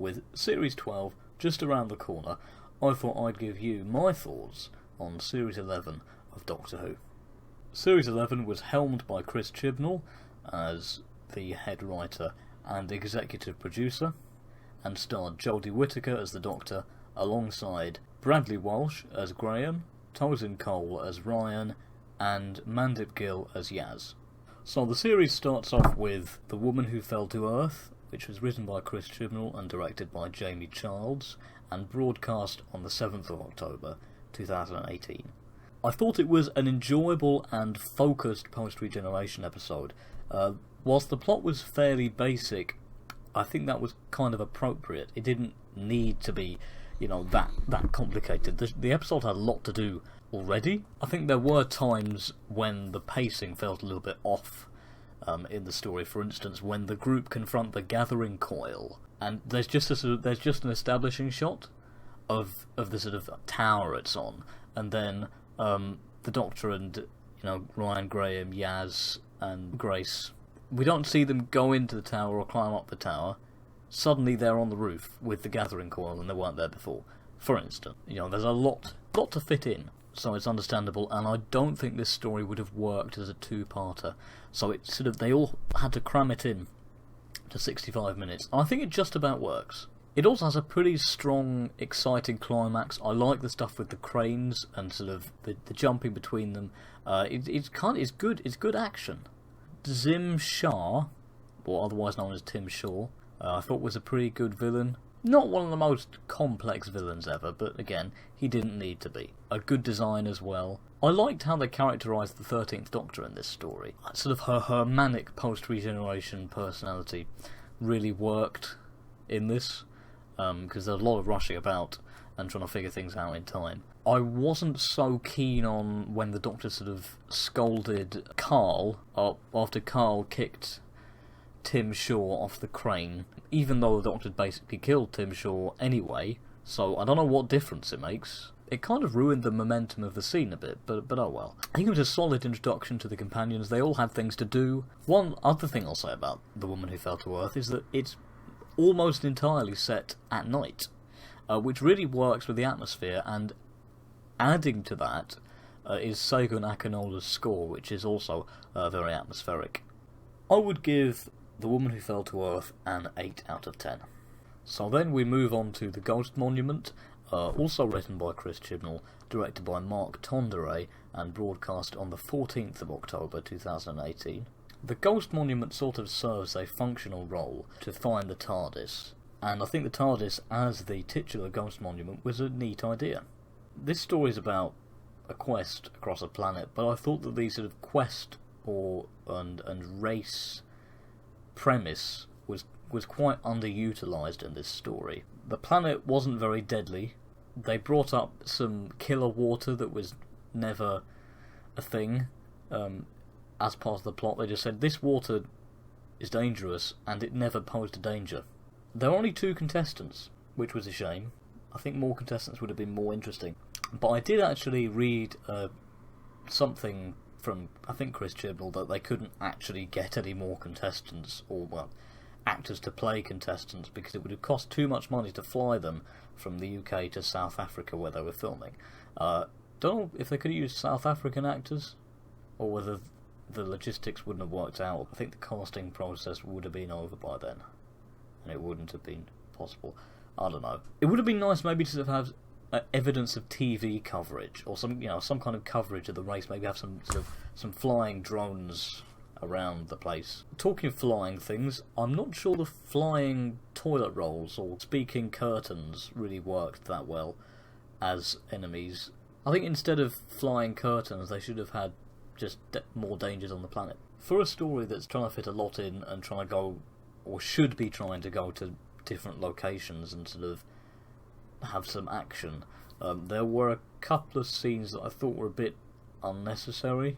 with Series 12 just around the corner, I thought I'd give you my thoughts on Series 11 of Doctor Who. Series 11 was helmed by Chris Chibnall as the head writer and executive producer, and starred Jodie Whittaker as the Doctor, alongside Bradley Walsh as Graham, Tosin Cole as Ryan, and Mandip Gill as Yaz. So the series starts off with The Woman Who Fell to Earth, which was written by Chris Chibnall and directed by Jamie Childs, and broadcast on the 7th of October 2018. I thought it was an enjoyable and focused post-regeneration episode. Whilst the plot was fairly basic, I think that was kind of appropriate. It didn't need to be, that complicated. The episode had a lot to do already. I think there were times when the pacing felt a little bit off in the story. For instance, when the group confront the gathering coil, and there's just an establishing shot of the sort of tower it's on, and then the Doctor and Ryan, Graham, Yaz, and Grace. We don't see them go into the tower or climb up the tower. Suddenly they're on the roof with the gathering coil and they weren't there before. For instance, there's a lot to fit in, so it's understandable, and I don't think this story would have worked as a two-parter. So it's they all had to cram it in to 65 minutes. I think it just about works. It also has a pretty strong, exciting climax. I like the stuff with the cranes and the jumping between them. It's good. It's good action. Zim Shah, or otherwise known as Tim Shaw, I thought was a pretty good villain. Not one of the most complex villains ever, but again, he didn't need to be. A good design as well. I liked how they characterised the 13th Doctor in this story. Her manic post-regeneration personality really worked in this, because there's a lot of rushing about and trying to figure things out in time. I wasn't so keen on when the Doctor scolded Carl after Carl kicked Tim Shaw off the crane, even though the Doctor had basically killed Tim Shaw anyway, so I don't know what difference it makes. It kind of ruined the momentum of the scene a bit, but oh well. I think it was a solid introduction to the companions. They all had things to do. One other thing I'll say about The Woman Who Fell to Earth is that it's almost entirely set at night, which really works with the atmosphere, and adding to that is Segun Akinola's score, which is also very atmospheric. I would give The Woman Who Fell to Earth an 8 out of 10. So then we move on to The Ghost Monument, also written by Chris Chibnall, directed by Mark Tonderay, and broadcast on the 14th of October 2018. The Ghost Monument sort of serves a functional role to find the TARDIS, and I think the TARDIS as the titular Ghost Monument was a neat idea. This story is about a quest across a planet, but I thought that the sort of quest and race premise was quite underutilised in this story. The planet wasn't very deadly. They brought up some killer water that was never a thing as part of the plot. They just said this water is dangerous, and it never posed a danger. There were only 2 contestants, which was a shame. I think more contestants would have been more interesting. But I did actually read something from, I think, Chris Chibnall, that they couldn't actually get any more contestants, or, actors to play contestants, because it would have cost too much money to fly them from the UK to South Africa where they were filming. Don't know if they could have used South African actors, or whether the logistics wouldn't have worked out. I think the casting process would have been over by then, and it wouldn't have been possible. I don't know. It would have been nice maybe to have evidence of TV coverage, or some kind of coverage of the race. Maybe have some flying drones around the place. Talking of flying things, I'm not sure the flying toilet rolls or speaking curtains really worked that well as enemies. I think instead of flying curtains, they should have had just more dangers on the planet. For a story that's trying to fit a lot in and trying to go, or should be trying to go to different locations and have some action, there were a couple of scenes that I thought were a bit unnecessary.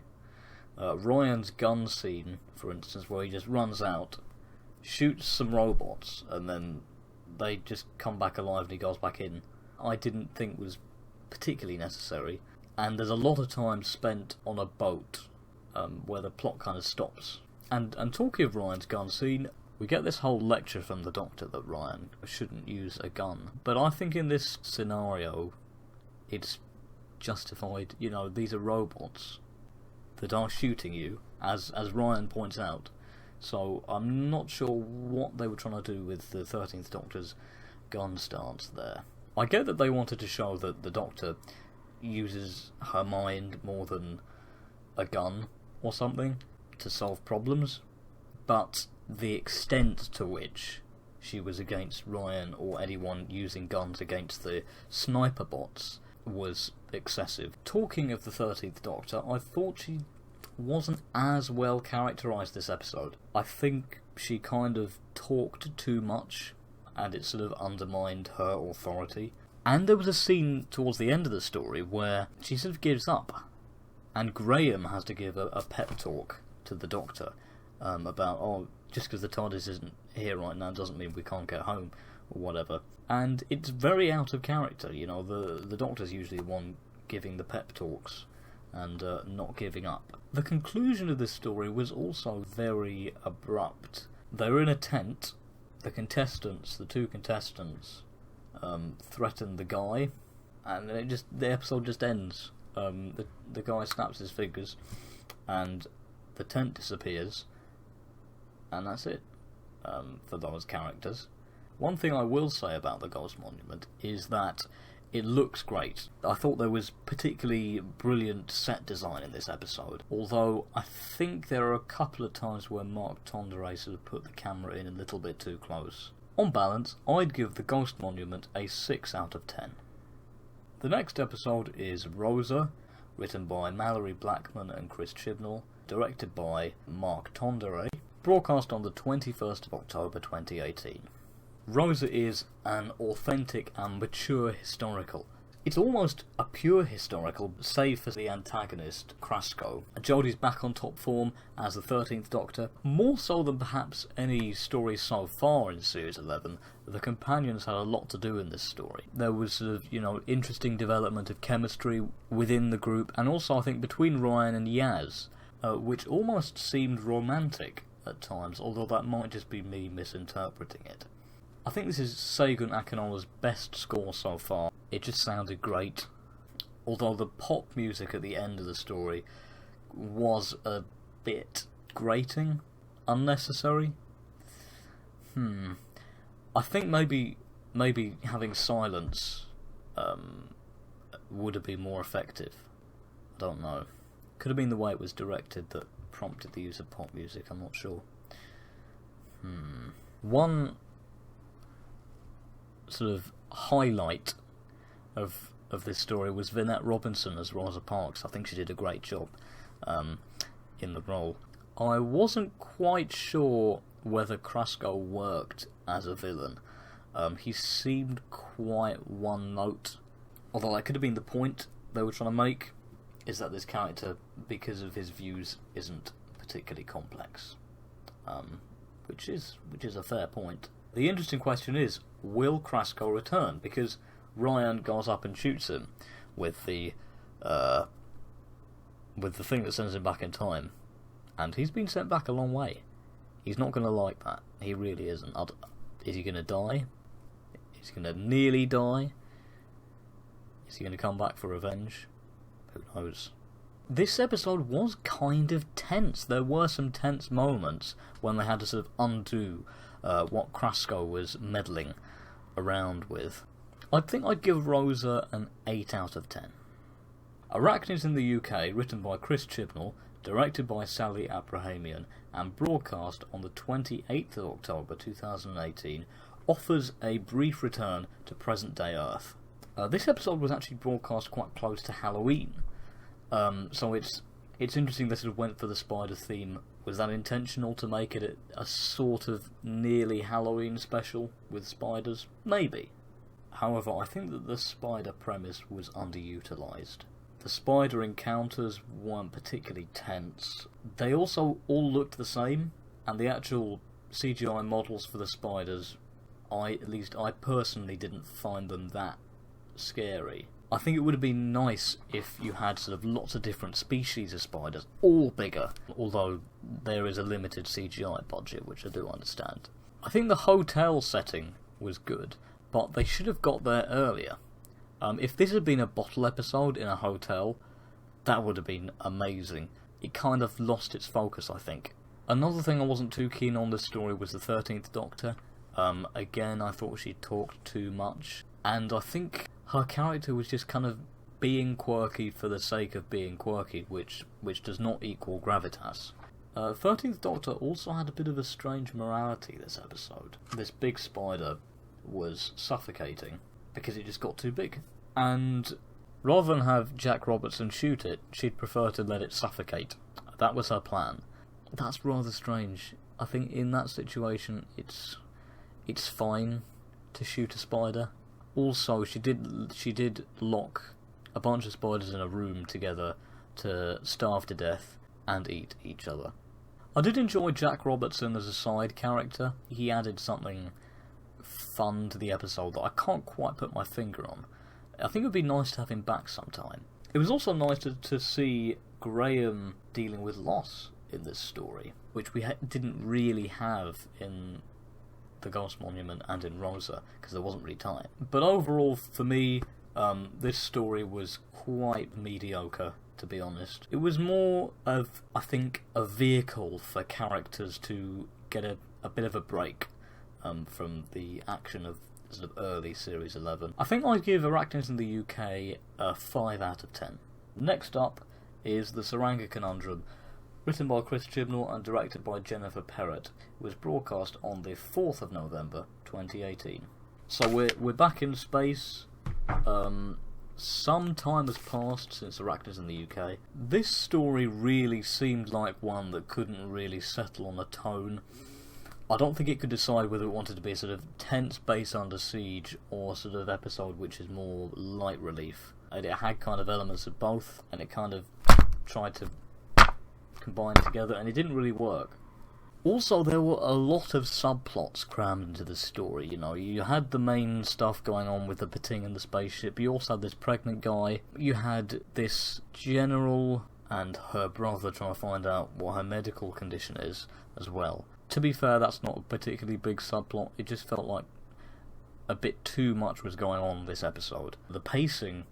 Ryan's gun scene, for instance, where he just runs out, shoots some robots, and then they just come back alive and he goes back in, I didn't think was particularly necessary. And there's a lot of time spent on a boat where the plot kind of stops. And talking of Ryan's gun scene, We get this whole lecture from the Doctor that Ryan shouldn't use a gun, but I think in this scenario it's justified. You know, these are robots that are shooting you, as Ryan points out. So I'm not sure what they were trying to do with the 13th Doctor's gun stance there. I get that they wanted to show that the Doctor uses her mind more than a gun or something to solve problems, but the extent to which she was against Ryan or anyone using guns against the sniper bots was excessive. Talking of the 13th Doctor, I thought she wasn't as well characterised this episode. I think she kind of talked too much, and it sort of undermined her authority. And there was a scene towards the end of the story where she sort of gives up, and Graham has to give a pep talk to the Doctor about, oh, just because the TARDIS isn't here right now doesn't mean we can't get home, or whatever. And it's very out of character, you know, the Doctor's usually the one giving the pep talks and not giving up. The conclusion of this story was also very abrupt. They were in a tent, the two contestants, threaten the guy, and the episode just ends. The guy snaps his fingers, and the tent disappears, and that's it for those characters. One thing I will say about the Ghost Monument is that it looks great. I thought there was particularly brilliant set design in this episode, although I think there are a couple of times where Mark Tonderay sort of put the camera in a little bit too close. On balance, I'd give the Ghost Monument a 6 out of 10. The next episode is Rosa, written by Mallory Blackman and Chris Chibnall, directed by Mark Tonderay, broadcast on the 21st of October 2018. Rosa is an authentic and mature historical. It's almost a pure historical, save for the antagonist, Krasko. Jodie's back on top form as the 13th Doctor. More so than perhaps any story so far in Series 11, the companions had a lot to do in this story. There was sort of, interesting development of chemistry within the group, and also I think between Ryan and Yaz, which almost seemed romantic at times, although that might just be me misinterpreting it. I think this is Segun Akinola's best score so far. It just sounded great. Although the pop music at the end of the story was a bit grating, unnecessary. I think maybe having silence would have been more effective. I don't know. Could have been the way it was directed that prompted the use of pop music, I'm not sure. One sort of highlight of this story was Vinette Robinson as Rosa Parks. I think she did a great job in the role. I wasn't quite sure whether Krasko worked as a villain. He seemed quite one note, although that could have been the point they were trying to make, is that this character, because of his views, isn't particularly complex, which is a fair point. The interesting question is, will Krasko return? Because Ryan goes up and shoots him with the thing that sends him back in time, and he's been sent back a long way. He's not going to like that. He really isn't. Is he going to die? Is he going to nearly die? Is he going to come back for revenge? Who knows? This episode was kind of tense. There were some tense moments when they had to sort of undo what Krasko was meddling around with. I think I'd give Rosa an 8 out of 10. Arachnids in the UK, written by Chris Chibnall, directed by Sally Abrahamian, and broadcast on the 28th of October 2018, offers a brief return to present-day Earth. This episode was actually broadcast quite close to Halloween, so it's interesting they sort of went for the spider theme. Was that intentional to make it a sort of nearly Halloween special with spiders? Maybe. However, I think that the spider premise was underutilised. The spider encounters weren't particularly tense. They also all looked the same, and the actual CGI models for the spiders, at least I personally didn't find them that scary. I think it would have been nice if you had sort of lots of different species of spiders, all bigger, although there is a limited CGI budget, which I do understand. I think the hotel setting was good, but they should have got there earlier. If this had been a bottle episode in a hotel, that would have been amazing. It kind of lost its focus, I think. Another thing I wasn't too keen on this story was the 13th Doctor. Again, I thought she talked too much, and I think her character was just kind of being quirky for the sake of being quirky, which does not equal gravitas. 13th Doctor also had a bit of a strange morality this episode. This big spider was suffocating because it just got too big. And rather than have Jack Robertson shoot it, she'd prefer to let it suffocate. That was her plan. That's rather strange. I think in that situation it's fine to shoot a spider. Also, she did lock a bunch of spiders in a room together to starve to death and eat each other. I did enjoy Jack Robertson as a side character. He added something fun to the episode that I can't quite put my finger on. I think it would be nice to have him back sometime. It was also nice to see Graham dealing with loss in this story, which we didn't really have in the Ghost Monument and in Rosa, because there wasn't really time. But overall, for me, this story was quite mediocre, to be honest. It was more of, I think, a vehicle for characters to get a bit of a break from the action of sort of early Series 11. I think I'd give Arachnids in the UK a 5 out of 10. Next up is the Saranga Conundrum, written by Chris Chibnall and directed by Jennifer Perrott. It was broadcast on the 4th of November 2018. So we're back in space. Some time has passed since Arachnids in the UK. This story really seemed like one that couldn't really settle on a tone. I don't think it could decide whether it wanted to be a sort of tense base under siege or sort of episode which is more light relief. And it had kind of elements of both, and it kind of tried to combine together, and it didn't really work. Also, there were a lot of subplots crammed into the story. You know, you had the main stuff going on with the Pating and the spaceship. You also had this pregnant guy. You had this general and her brother trying to find out what her medical condition is as well. To be fair, that's not a particularly big subplot. It just felt like a bit too much was going on this episode. The pacing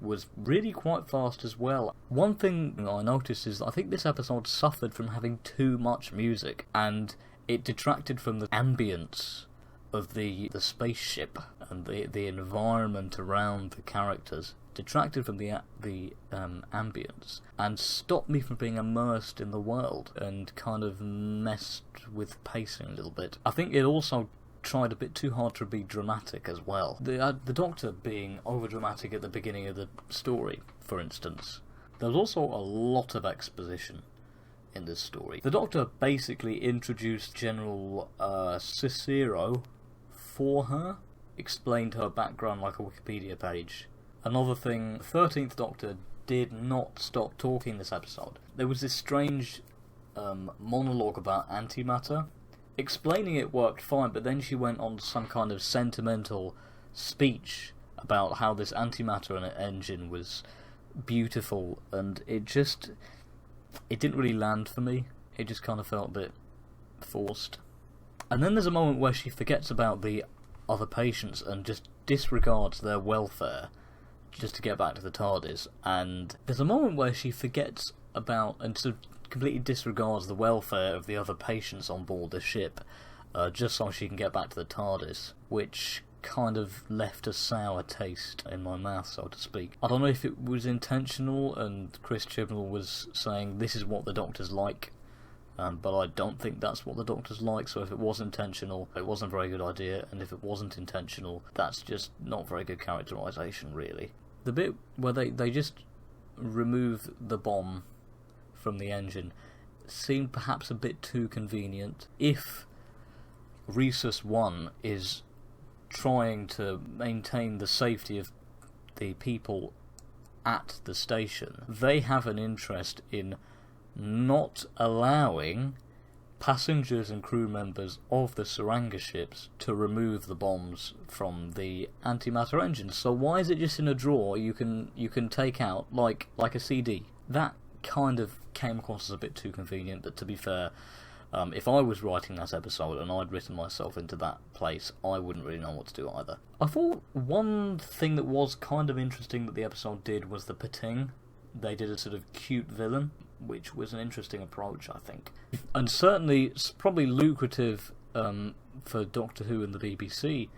was really quite fast as well. One thing I noticed is that I think this episode suffered from having too much music, and it detracted from the ambience of the spaceship and the environment around the characters. Detracted from the ambience and stopped me from being immersed in the world, and kind of messed with pacing a little bit. I think it also tried a bit too hard to be dramatic as well. The Doctor being over dramatic at the beginning of the story, for instance. There was also a lot of exposition in this story. The Doctor basically introduced General Cicero for her, explained her background like a Wikipedia page. Another thing, 13th Doctor did not stop talking this episode. There was this strange monologue about antimatter. Explaining it worked fine, but then she went on some kind of sentimental speech about how this antimatter engine was beautiful, and it didn't really land for me. It just kind of felt a bit forced. And then there's a moment where she forgets about the other patients and just disregards their welfare just to get back to the TARDIS. And there's a moment where she forgets about and sort of completely disregards the welfare of the other patients on board the ship, just so she can get back to the TARDIS, which kind of left a sour taste in my mouth, so to speak. I don't know if it was intentional and Chris Chibnall was saying this is what the Doctor's like, but I don't think that's what the Doctor's like, so if it was intentional, it wasn't a very good idea, and if it wasn't intentional, that's just not very good characterisation, really. The bit where they just remove the bomb from the engine seemed perhaps a bit too convenient. If Rhesus 1 is trying to maintain the safety of the people at the station, they have an interest in not allowing passengers and crew members of the Saranga ships to remove the bombs from the antimatter engines. So why is it just in a drawer you can take out like a CD? That kind of came across as a bit too convenient, but to be fair, if I was writing that episode and I'd written myself into that place, I wouldn't really know what to do either. I thought one thing that was kind of interesting that the episode did was the Pating. They did a sort of cute villain, which was an interesting approach, I think. And certainly, it's probably lucrative for Doctor Who and the BBC,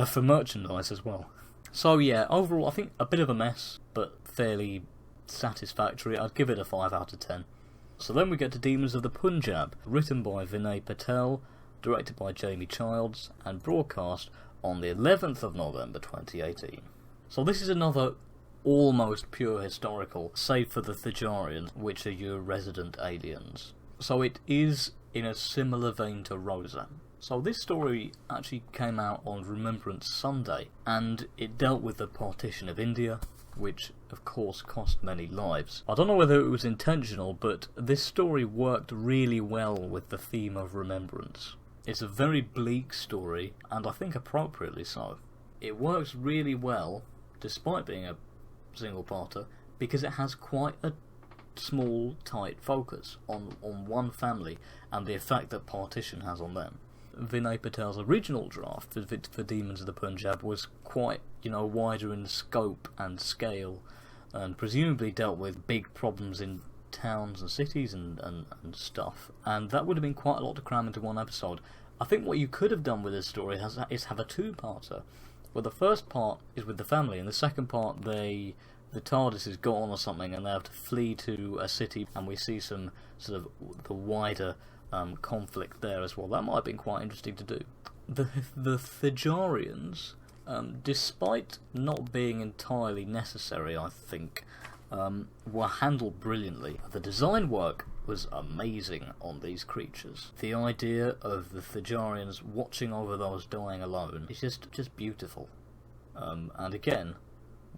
for merchandise as well. So yeah, overall, I think a bit of a mess, but fairly satisfactory. I'd give it a 5 out of 10. So then we get to Demons of the Punjab, written by Vinay Patel, directed by Jamie Childs, and broadcast on the 11th of November 2018. So this is another almost pure historical, save for the Thijarians, which are your resident aliens. So it is in a similar vein to Rosa. So this story actually came out on Remembrance Sunday, and it dealt with the partition of India, which of course cost many lives. I don't know whether it was intentional, but this story worked really well with the theme of remembrance. It's a very bleak story, and I think appropriately so. It works really well, despite being a single-parter, because it has quite a small, tight focus on one family and the effect that partition has on them. Vinay Patel's original draft for Demons of the Punjab was quite, wider in scope and scale, and presumably dealt with big problems in towns and cities and stuff, and that would have been quite a lot to cram into one episode. I think what you could have done with this story is have a two-parter, where the first part is with the family, and the second part the TARDIS is gone or something, and they have to flee to a city, and we see some sort of the wider conflict there as well. That might have been quite interesting to do. The Thijarians, despite not being entirely necessary, I think, were handled brilliantly. The design work was amazing on these creatures. The idea of the Thijarians watching over those dying alone is just beautiful. And again,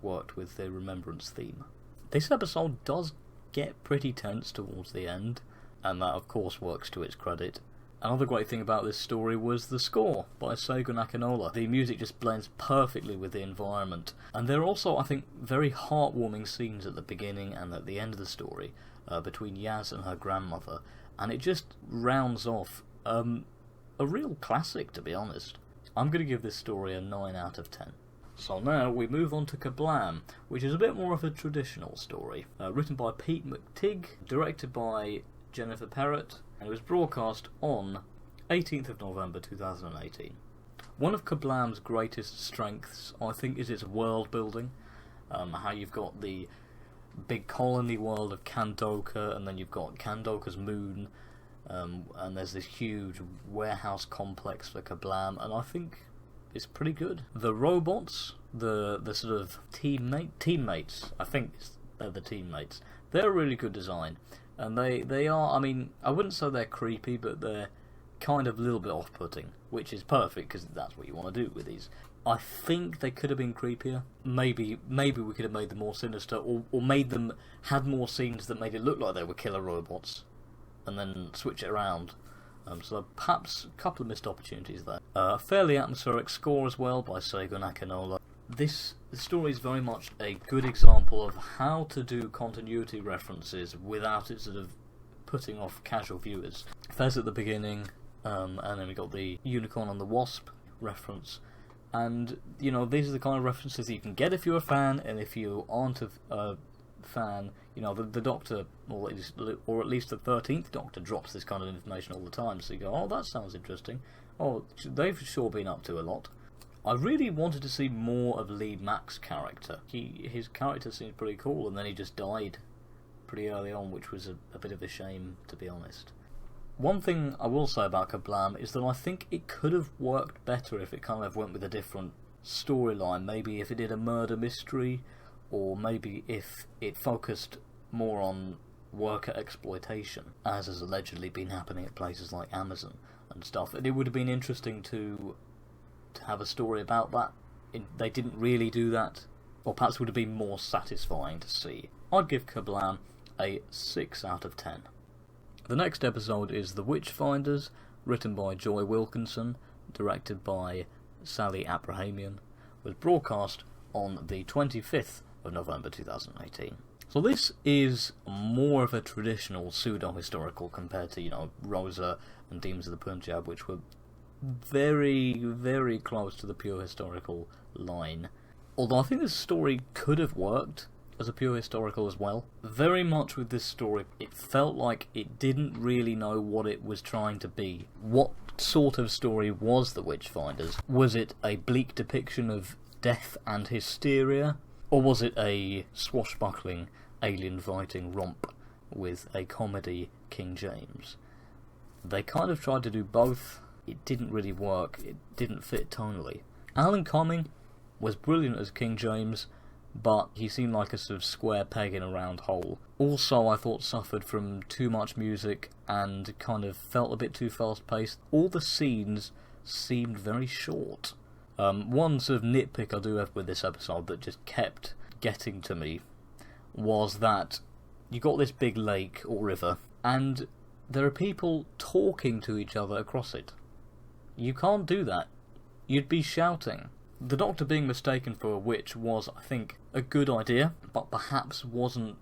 worked with the remembrance theme. This episode does get pretty tense towards the end, and that of course works to its credit. Another great thing about this story was the score by Saranga Conundrum. The music just blends perfectly with the environment, and there are also, I think, very heartwarming scenes at the beginning and at the end of the story between Yaz and her grandmother, and it just rounds off a real classic, to be honest. I'm going to give this story a 9 out of 10. So now we move on to KaBlam, which is a bit more of a traditional story, written by Pete McTigg, directed by Jennifer Perrott, and it was broadcast on 18th of November 2018. One of KaBlam's greatest strengths, I think, is its world building. How you've got the big colony world of Kandoka, and then you've got Kandoka's moon, and there's this huge warehouse complex for KaBlam, and I think it's pretty good. The robots, the sort of teammates, I think they're the teammates, they're a really good design. And they are, I mean, I wouldn't say they're creepy, but they're kind of a little bit off-putting, which is perfect, because that's what you want to do with these. I think they could have been creepier. Maybe we could have made them more sinister, or made them, had more scenes that made it look like they were killer robots, and then switch it around. So perhaps a couple of missed opportunities there. A fairly atmospheric score as well by Saranga Conundrum. The story is very much a good example of how to do continuity references without it sort of putting off casual viewers. First at the beginning, and then we got the Unicorn and the Wasp reference, and these are the kind of references that you can get if you're a fan, and if you aren't a fan, the Doctor, or at least the 13th Doctor, drops this kind of information all the time, so you go, oh, that sounds interesting. Oh, they've sure been up to a lot. I really wanted to see more of Lee Mack's character. His character seems pretty cool, and then he just died pretty early on, which was a bit of a shame, to be honest. One thing I will say about KaBlam is that I think it could have worked better if it kind of went with a different storyline. Maybe if it did a murder mystery, or maybe if it focused more on worker exploitation, as has allegedly been happening at places like Amazon and stuff. And it would have been interesting to have a story about that. They didn't really do that, or perhaps it would have been more satisfying to see. I'd give KaBlam a 6 out of 10. The next episode is The Witchfinders, written by Joy Wilkinson, directed by Sally Abrahamian, was broadcast on the 25th of November 2018. So this is more of a traditional pseudo-historical compared to, Rosa and Demons of the Punjab, which were very, very close to the pure historical line. Although I think this story could have worked as a pure historical as well. Very much with this story, it felt like it didn't really know what it was trying to be. What sort of story was The Witchfinders? Was it a bleak depiction of death and hysteria? Or was it a swashbuckling, alien-fighting romp with a comedy King James? They kind of tried to do both. It didn't really work. It didn't fit tonally. Alan Cumming was brilliant as King James, but he seemed like a sort of square peg in a round hole. Also, I thought suffered from too much music and kind of felt a bit too fast-paced. All the scenes seemed very short. One sort of nitpick I do have with this episode that just kept getting to me was that you got this big lake or river, and there are people talking to each other across it. You can't do that. You'd be shouting. The Doctor being mistaken for a witch was, I think, a good idea, but perhaps wasn't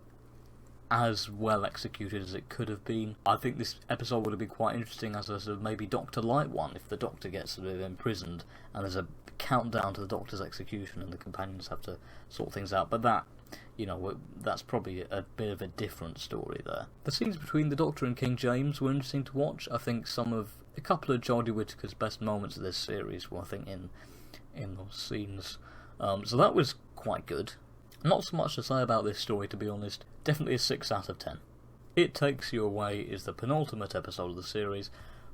as well executed as it could have been. I think this episode would have been quite interesting as a sort of maybe Doctor Light one, if the Doctor gets sort of imprisoned and there's a countdown to the Doctor's execution and the companions have to sort things out. But that, that's probably a bit of a different story there. The scenes between the Doctor and King James were interesting to watch. I think a couple of Jodie Whittaker's best moments of this series were, I think, in those scenes. So that was quite good. Not so much to say about this story, to be honest. Definitely a 6 out of 10. It Takes You Away is the penultimate episode of the series,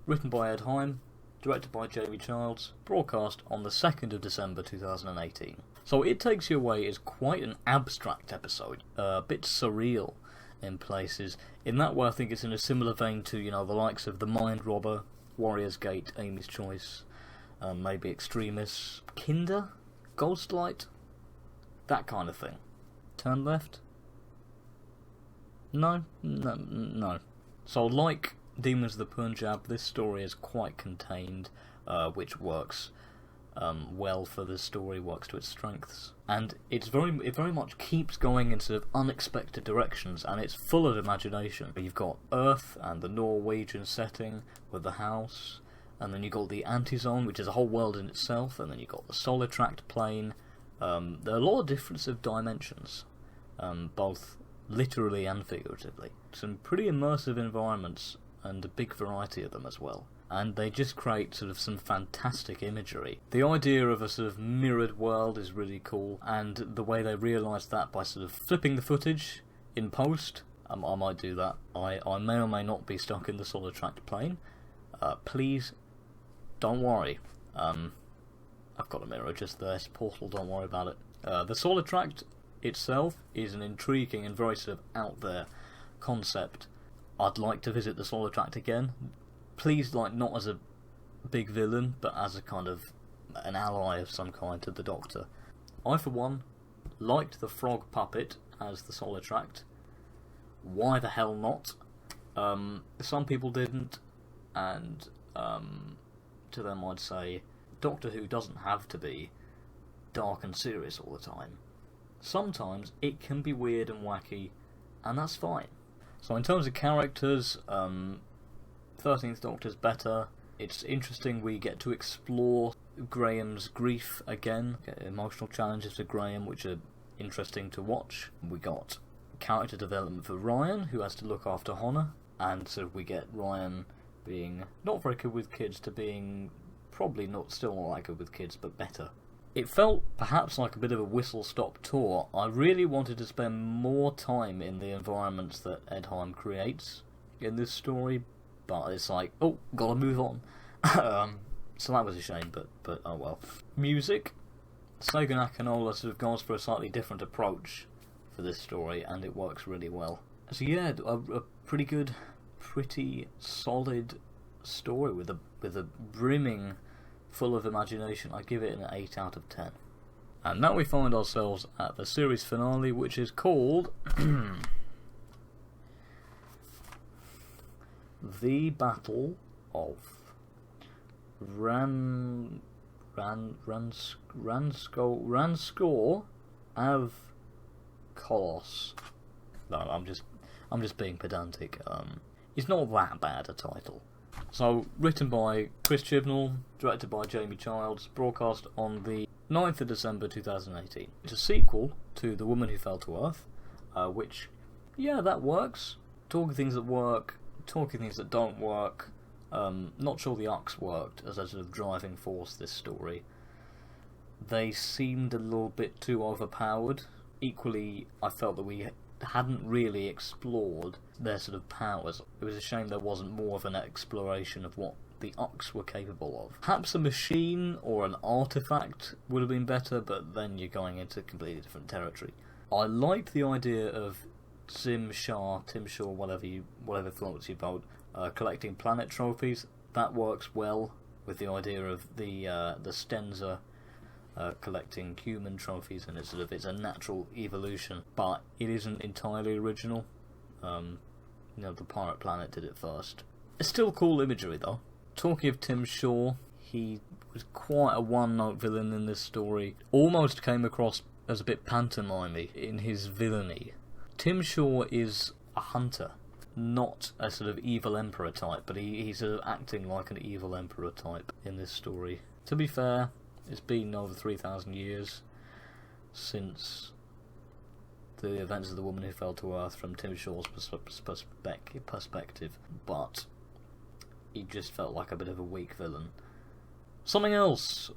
written by Ed Heim, directed by Jamie Childs, broadcast on the 2nd of December 2018. So It Takes You Away is quite an abstract episode, a bit surreal in places. In that way, I think it's in a similar vein to, the likes of The Mind Robber, Warrior's Gate, Amy's Choice, maybe Extremis, Kinder, Ghostlight, that kind of thing. Turn left? No. So like Demons of the Punjab, this story is quite contained, which works well for the story, works to its strengths. And it very much keeps going in sort of unexpected directions, and it's full of imagination. You've got Earth and the Norwegian setting with the house, and then you've got the Antizone, which is a whole world in itself, and then you've got the Solitract plane. There are a lot of difference of dimensions, both literally and figuratively. Some pretty immersive environments, and a big variety of them as well. And they just create sort of some fantastic imagery. The idea of a sort of mirrored world is really cool, and the way they realised that by sort of flipping the footage in post, I might do that. I may or may not be stuck in the Solitract plane. Please, don't worry. I've got a mirror just there, it's Portal, don't worry about it. The Solitract itself is an intriguing and very sort of out there concept. I'd like to visit the Solitract again. Please, not as a big villain, but as a kind of an ally of some kind to the Doctor. I, for one, liked the frog puppet as the Solitract. Why the hell not? Some people didn't, and to them I'd say, Doctor Who doesn't have to be dark and serious all the time. Sometimes it can be weird and wacky, and that's fine. So in terms of characters, 13th Doctor's better. It's interesting we get to explore Graham's grief again, emotional challenges for Graham, which are interesting to watch. We got character development for Ryan, who has to look after Honna, and so we get Ryan being not very good with kids to being probably still not that good with kids, but better. It felt perhaps like a bit of a whistle-stop tour. I really wanted to spend more time in the environments that Ed Heim creates in this story, but it's like, oh, gotta move on. So that was a shame, but oh well. Music. Saranga Conundrum sort of goes for a slightly different approach for this story, and it works really well. So yeah, a pretty good, pretty solid story with a brimming full of imagination. I give it an 8 out of 10. And now we find ourselves at the series finale, which is called the Battle of Ranskor Av Kolos. No, I'm just being pedantic. It's not that bad a title. So, written by Chris Chibnall, directed by Jamie Childs, broadcast on the 9th of December 2018. It's a sequel to The Woman Who Fell to Earth, which, yeah, that works. Talking things that work, talking things that don't work. Not sure the Ux worked as a sort of driving force this story. They seemed a little bit too overpowered. Equally, I felt that we hadn't really explored their sort of powers. It was a shame there wasn't more of an exploration of what the Ux were capable of. Perhaps a machine or an artifact would have been better, but then you're going into completely different territory. I liked the idea of Tim Shaw, whatever floats your boat, collecting planet trophies. That works well with the idea of the Stenza collecting human trophies, and it's a natural evolution, but it isn't entirely original. The Pirate Planet did it first. It's still cool imagery though. Talking of Tim Shaw, he was quite a one-note villain in this story. Almost came across as a bit pantomimey in his villainy. Tim Shaw is a hunter, not a sort of evil emperor type, but he's sort of acting like an evil emperor type in this story. To be fair, it's been over 3,000 years since the events of The Woman Who Fell to Earth from Tim Shaw's perspective, but he just felt like a bit of a weak villain. Something else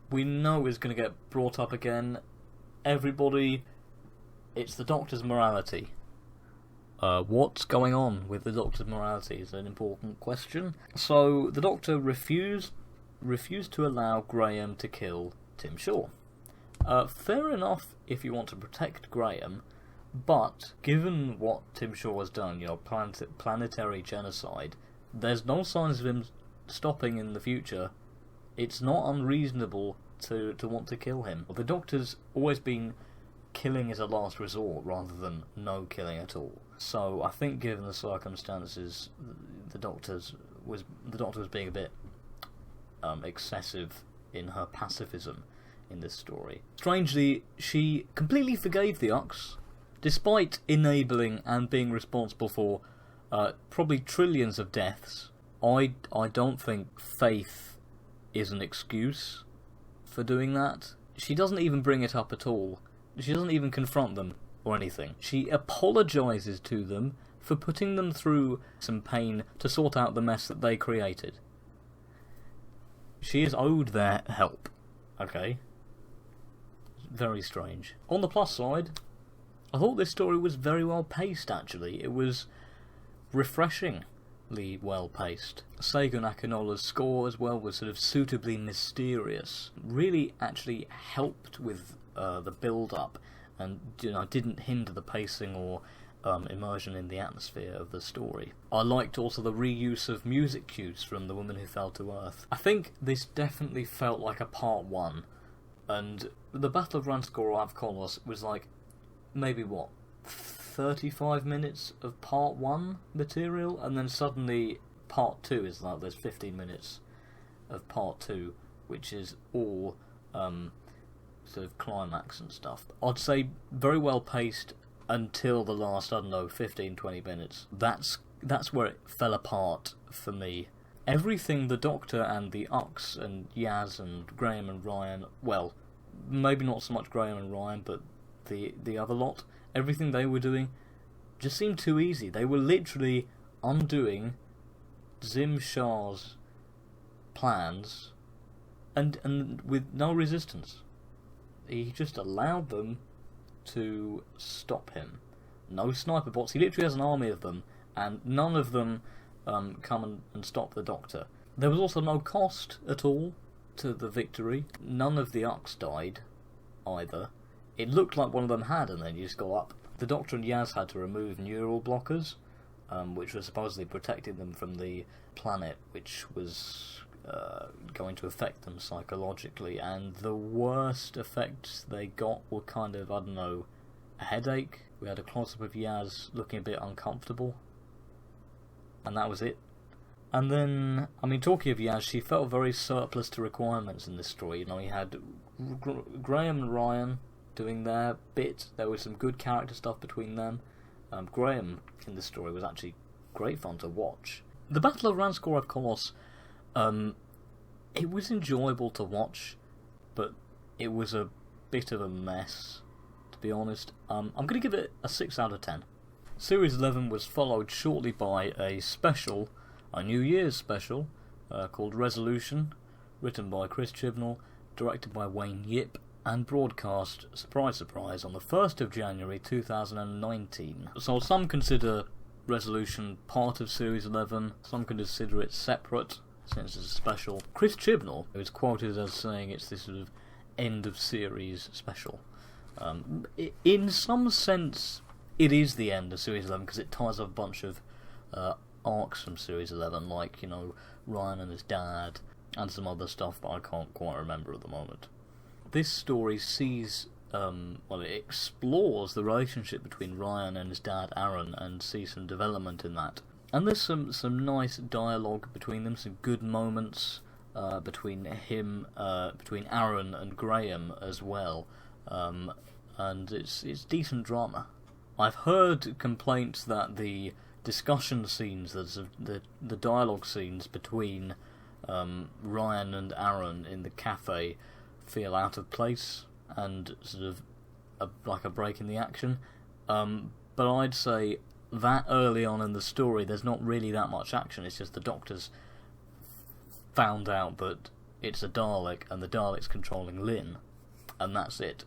we know is going to get brought up again. Everybody, it's the Doctor's morality. What's going on with the Doctor's morality is an important question. So the Doctor refused to allow Graham to kill Tim Shaw. Fair enough if you want to protect Graham, but given what Tim Shaw has done, planetary genocide, there's no signs of him stopping in the future. It's not unreasonable to want to kill him. The Doctor's always been killing as a last resort rather than no killing at all. So I think given the circumstances, the Doctor was being a bit excessive in her pacifism in this story. Strangely, she completely forgave the Ux, despite enabling and being responsible for probably trillions of deaths. I don't think faith is an excuse for doing that. She doesn't even bring it up at all. She doesn't even confront them or anything. She apologises to them for putting them through some pain to sort out the mess that they created. She is owed their help. Okay? Very strange. On the plus side, I thought this story was very well paced, actually. It was refreshingly well paced. Segun Akinola's score as well was sort of suitably mysterious. Really actually helped with the build-up, and didn't hinder the pacing or immersion in the atmosphere of the story. I liked also the reuse of music cues from The Woman Who Fell to Earth. I think this definitely felt like a part one, and the Battle of Ranskor Av Kolos was like, maybe 35 minutes of part one material, and then suddenly part two is like there's 15 minutes of part two, which is all sort of climax and stuff. I'd say very well paced until the last, 15-20 minutes. That's where it fell apart for me. Everything the Doctor and the Ux and Yaz and Graham and Ryan, well, maybe not so much Graham and Ryan, but the other lot, everything they were doing just seemed too easy. They were literally undoing Zim Shah's plans and with no resistance. He just allowed them to stop him. No sniper bots. He literally has an army of them, and none of them come and stop the Doctor. There was also no cost at all to the victory. None of the Ux died either. It looked like one of them had, and then you just go up. The Doctor and Yaz had to remove neural blockers, which were supposedly protecting them from the planet, which was going to affect them psychologically, and the worst effects they got were kind of, a headache. We had a close-up of Yaz looking a bit uncomfortable, and that was it. And then, I mean, talking of Yaz, she felt very surplus to requirements in this story. You know, you had Graham and Ryan doing their bit. There was some good character stuff between them. Graham in this story was actually great fun to watch. The Battle of Ranskorev Kolos, it was enjoyable to watch, but it was a bit of a mess, to be honest. I'm going to give it a 6 out of 10. Series 11 was followed shortly by a special, a New Year's special, called Resolution, written by Chris Chibnall, directed by Wayne Yip, and broadcast, surprise surprise, on the 1st of January 2019. So some consider Resolution part of Series 11, some consider it separate, since it's a special. Chris Chibnall is quoted as saying it's this sort of end of series special. In some sense, it is the end of Series 11 because it ties up a bunch of arcs from Series 11, like, you know, Ryan and his dad, and some other stuff that I can't quite remember at the moment. This story sees, it explores the relationship between Ryan and his dad Aaron, and sees some development in that. And there's some nice dialogue between them, some good moments between Aaron and Graham as well, and it's decent drama. I've heard complaints that the discussion scenes, the dialogue scenes between Ryan and Aaron in the cafe feel out of place and sort of like a break in the action. But I'd say that early on in the story, there's not really that much action. It's just the Doctor's found out that it's a Dalek, and the Dalek's controlling Lynn, and that's it.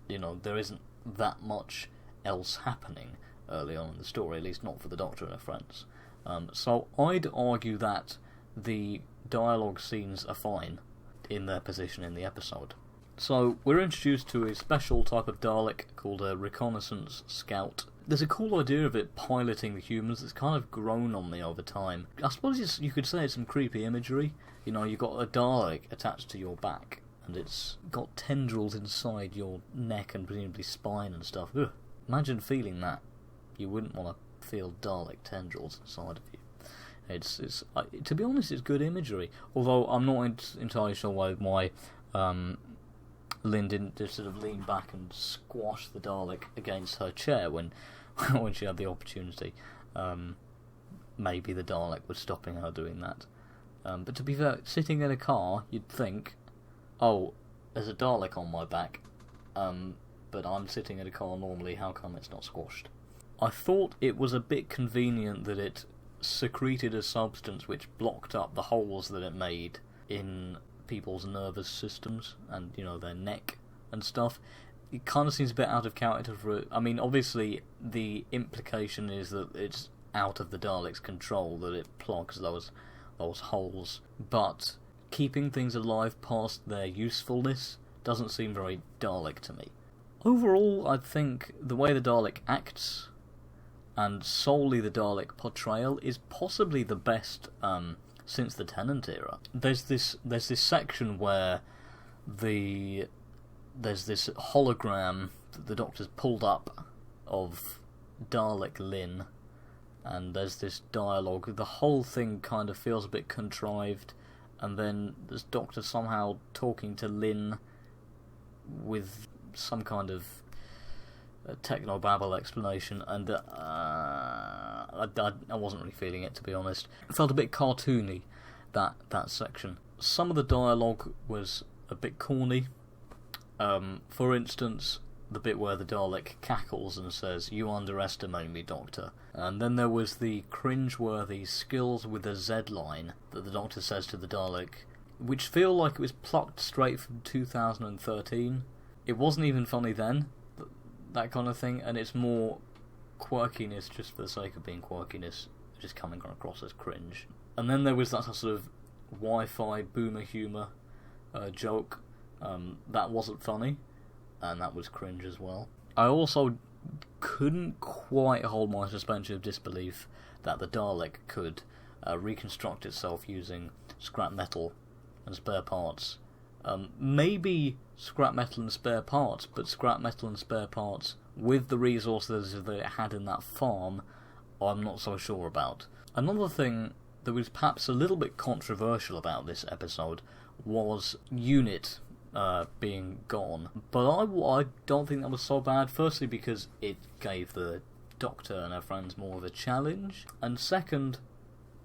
You know, there isn't that much else happening early on in the story, at least not for the Doctor and her friends. So I'd argue that the dialogue scenes are fine in their position in the episode. So we're introduced to a special type of Dalek called a reconnaissance scout. There's a cool idea of it piloting the humans that's kind of grown on me over time. I suppose you could say it's some creepy imagery. You know, you've got a Dalek attached to your back, and it's got tendrils inside your neck and presumably spine and stuff. Ugh. Imagine feeling that. You wouldn't want to feel Dalek tendrils inside of you. It's to be honest, it's good imagery. Although I'm not entirely sure why Lynn didn't just sort of lean back and squash the Dalek against her chair when she had the opportunity. Maybe the Dalek was stopping her doing that. But to be fair, sitting in a car, you'd think, oh, there's a Dalek on my back, but I'm sitting in a car normally, how come it's not squashed? I thought it was a bit convenient that it secreted a substance which blocked up the holes that it made in people's nervous systems and, you know, their neck and stuff. It kind of seems a bit out of character for it. I mean, obviously the implication is that it's out of the Dalek's control, that it plugs those holes, but keeping things alive past their usefulness doesn't seem very Dalek to me. Overall, I think the way the Dalek acts, and solely the Dalek portrayal, is possibly the best since the Tennant era. There's this section where there's this hologram that the Doctor's pulled up of Dalek Lynn, and there's this dialogue. The whole thing kind of feels a bit contrived, and then there's Doctor somehow talking to Lynn with some kind of technobabble explanation, and I wasn't really feeling it, to be honest. It felt a bit cartoony, that section. Some of the dialogue was a bit corny. For instance, the bit where the Dalek cackles and says, "You underestimate me, Doctor." And then there was the cringe-worthy skills with a Z line that the Doctor says to the Dalek, which feel like it was plucked straight from 2013. It wasn't even funny then, that kind of thing, and it's more quirkiness just for the sake of being quirkiness, just coming across as cringe. And then there was that sort of Wi-Fi boomer humour joke. That wasn't funny, and that was cringe as well. I also couldn't quite hold my suspension of disbelief that the Dalek could reconstruct itself using scrap metal and spare parts. Maybe scrap metal and spare parts, but scrap metal and spare parts with the resources that it had in that farm, I'm not so sure about. Another thing that was perhaps a little bit controversial about this episode was Unit being gone. But I don't think that was so bad. Firstly, because it gave the Doctor and her friends more of a challenge. And second,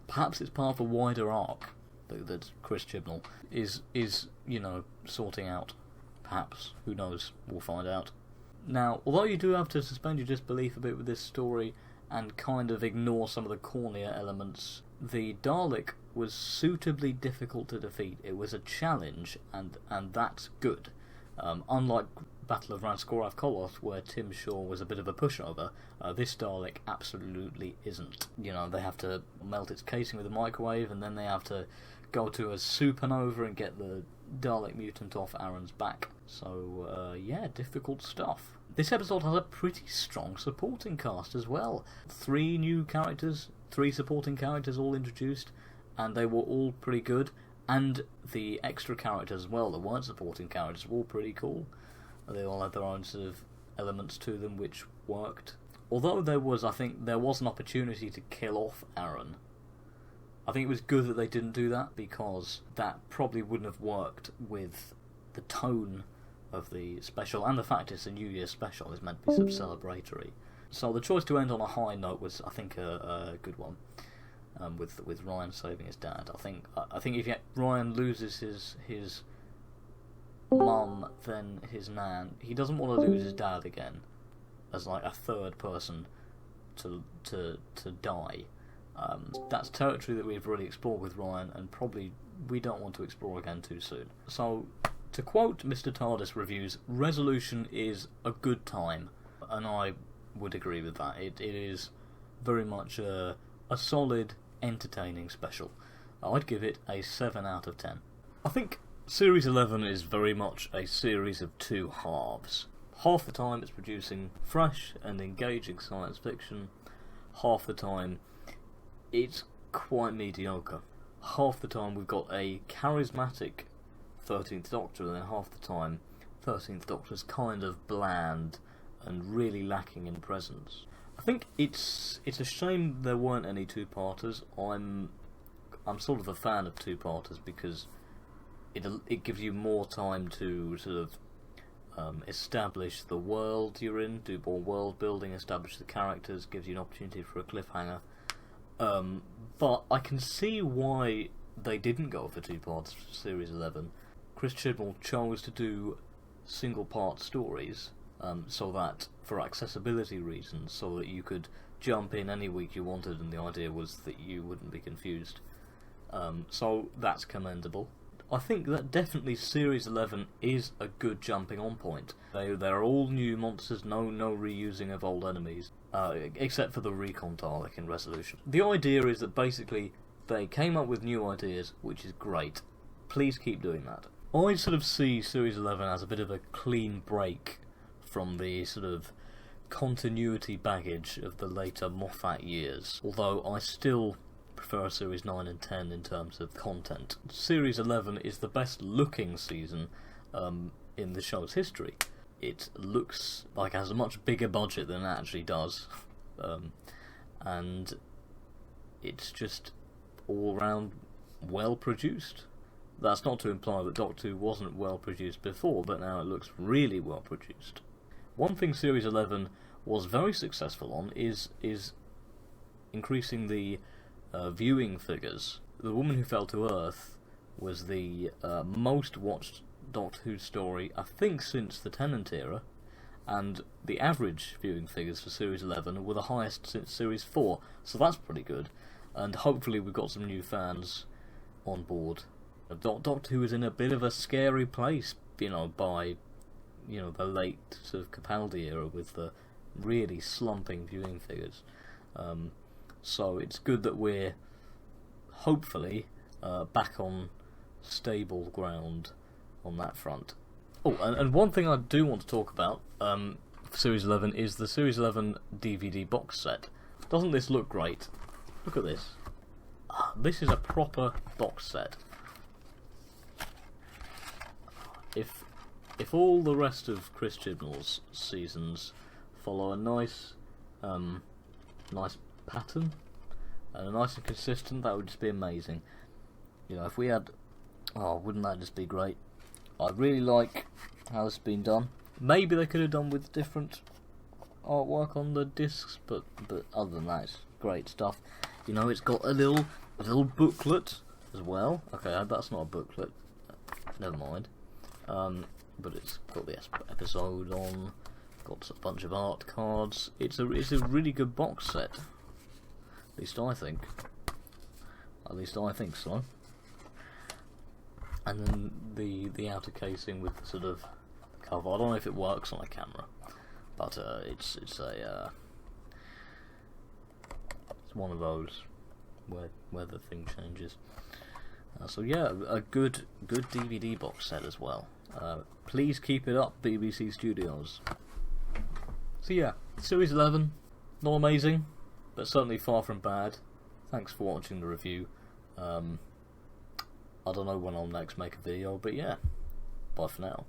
perhaps it's part of a wider arc that Chris Chibnall is sorting out. Perhaps. Who knows? We'll find out. Now, although you do have to suspend your disbelief a bit with this story and kind of ignore some of the cornier elements, the Dalek was suitably difficult to defeat. It was a challenge, and that's good. Unlike Battle of Ranskorav Koloth, where Tim Shaw was a bit of a pushover, this Dalek absolutely isn't. They have to melt its casing with a microwave, and then they have to go to a supernova and get the Dalek mutant off Aaron's back. So, difficult stuff. This episode has a pretty strong supporting cast as well. 3 new characters, 3 supporting characters all introduced, and they were all pretty good. And the extra characters as well, the weren't supporting characters, were all pretty cool. They all had their own sort of elements to them which worked. Although there was an opportunity to kill off Aaron, I think it was good that they didn't do that, because that probably wouldn't have worked with the tone of the special, and the fact it's a New Year's special is meant to be sort of celebratory. So the choice to end on a high note was, I think, a good one. With Ryan saving his dad, I think if Ryan loses his mum, then his nan, he doesn't want to lose his dad again as like a third person to die. That's territory that we've already explored with Ryan, and probably we don't want to explore again too soon. So, to quote Mr. TARDIS Reviews, resolution is a good time, and I would agree with that. It is very much a solid, entertaining special. I'd give it a 7 out of 10. I think Series 11 is very much a series of 2 halves. Half the time it's producing fresh and engaging science fiction, half the time it's quite mediocre. Half the time we've got a charismatic 13th Doctor, and then half the time 13th Doctor's kind of bland and really lacking in presence. I think it's a shame there weren't any 2-parters. I'm sort of a fan of 2-parters because it gives you more time to sort of establish the world you're in, do more world building, establish the characters, gives you an opportunity for a cliffhanger. But I can see why they didn't go for 2 parts for Series 11. Chris Chibnall chose to do single-part stories, so that, for accessibility reasons, so that you could jump in any week you wanted, and the idea was that you wouldn't be confused. So that's commendable. I think that definitely Series 11 is a good jumping on point. They're all new monsters, no reusing of old enemies, except for the Recon Dalek in Resolution. The idea is that basically they came up with new ideas, which is great. Please keep doing that. I sort of see Series 11 as a bit of a clean break from the sort of continuity baggage of the later Moffat years, although I still prefer Series 9 and 10 in terms of content. Series 11 is the best looking season in the show's history. It looks like it has a much bigger budget than it actually does, and it's just all round well produced. That's not to imply that Doctor Who wasn't well produced before, but now it looks really well produced. One thing Series 11 was very successful on is increasing the viewing figures. The Woman Who Fell to Earth was the most watched Doctor Who story, I think, since the Tennant era, and the average viewing figures for Series 11 were the highest since Series 4, so that's pretty good, and hopefully we've got some new fans on board. Doctor Who is in a bit of a scary place, by the late sort of Capaldi era, with the really slumping viewing figures. So it's good that we're hopefully back on stable ground on that front. Oh, and one thing I do want to talk about for Series 11 is the Series 11 DVD box set. Doesn't this look great? Look at this. This is a proper box set. If all the rest of Chris Chibnall's seasons follow a nice pattern, and nice and consistent, that would just be amazing. You know, if we had, oh, wouldn't that just be great? I really like how this has been done. Maybe they could have done with different artwork on the discs, but other than that, it's great stuff. You know, it's got a little booklet as well. Okay, that's not a booklet. Never mind. But it's got the episode on. Got a bunch of art cards. It's a really good box set. At least I think. At least I think so. And then the outer casing with the sort of cover. I don't know if it works on a camera, but it's one of those where the thing changes. So yeah, a good DVD box set as well. Please keep it up, BBC Studios. So yeah, Series 11, not amazing, but certainly far from bad. Thanks for watching the review. I don't know when I'll next make a video, but yeah, bye for now.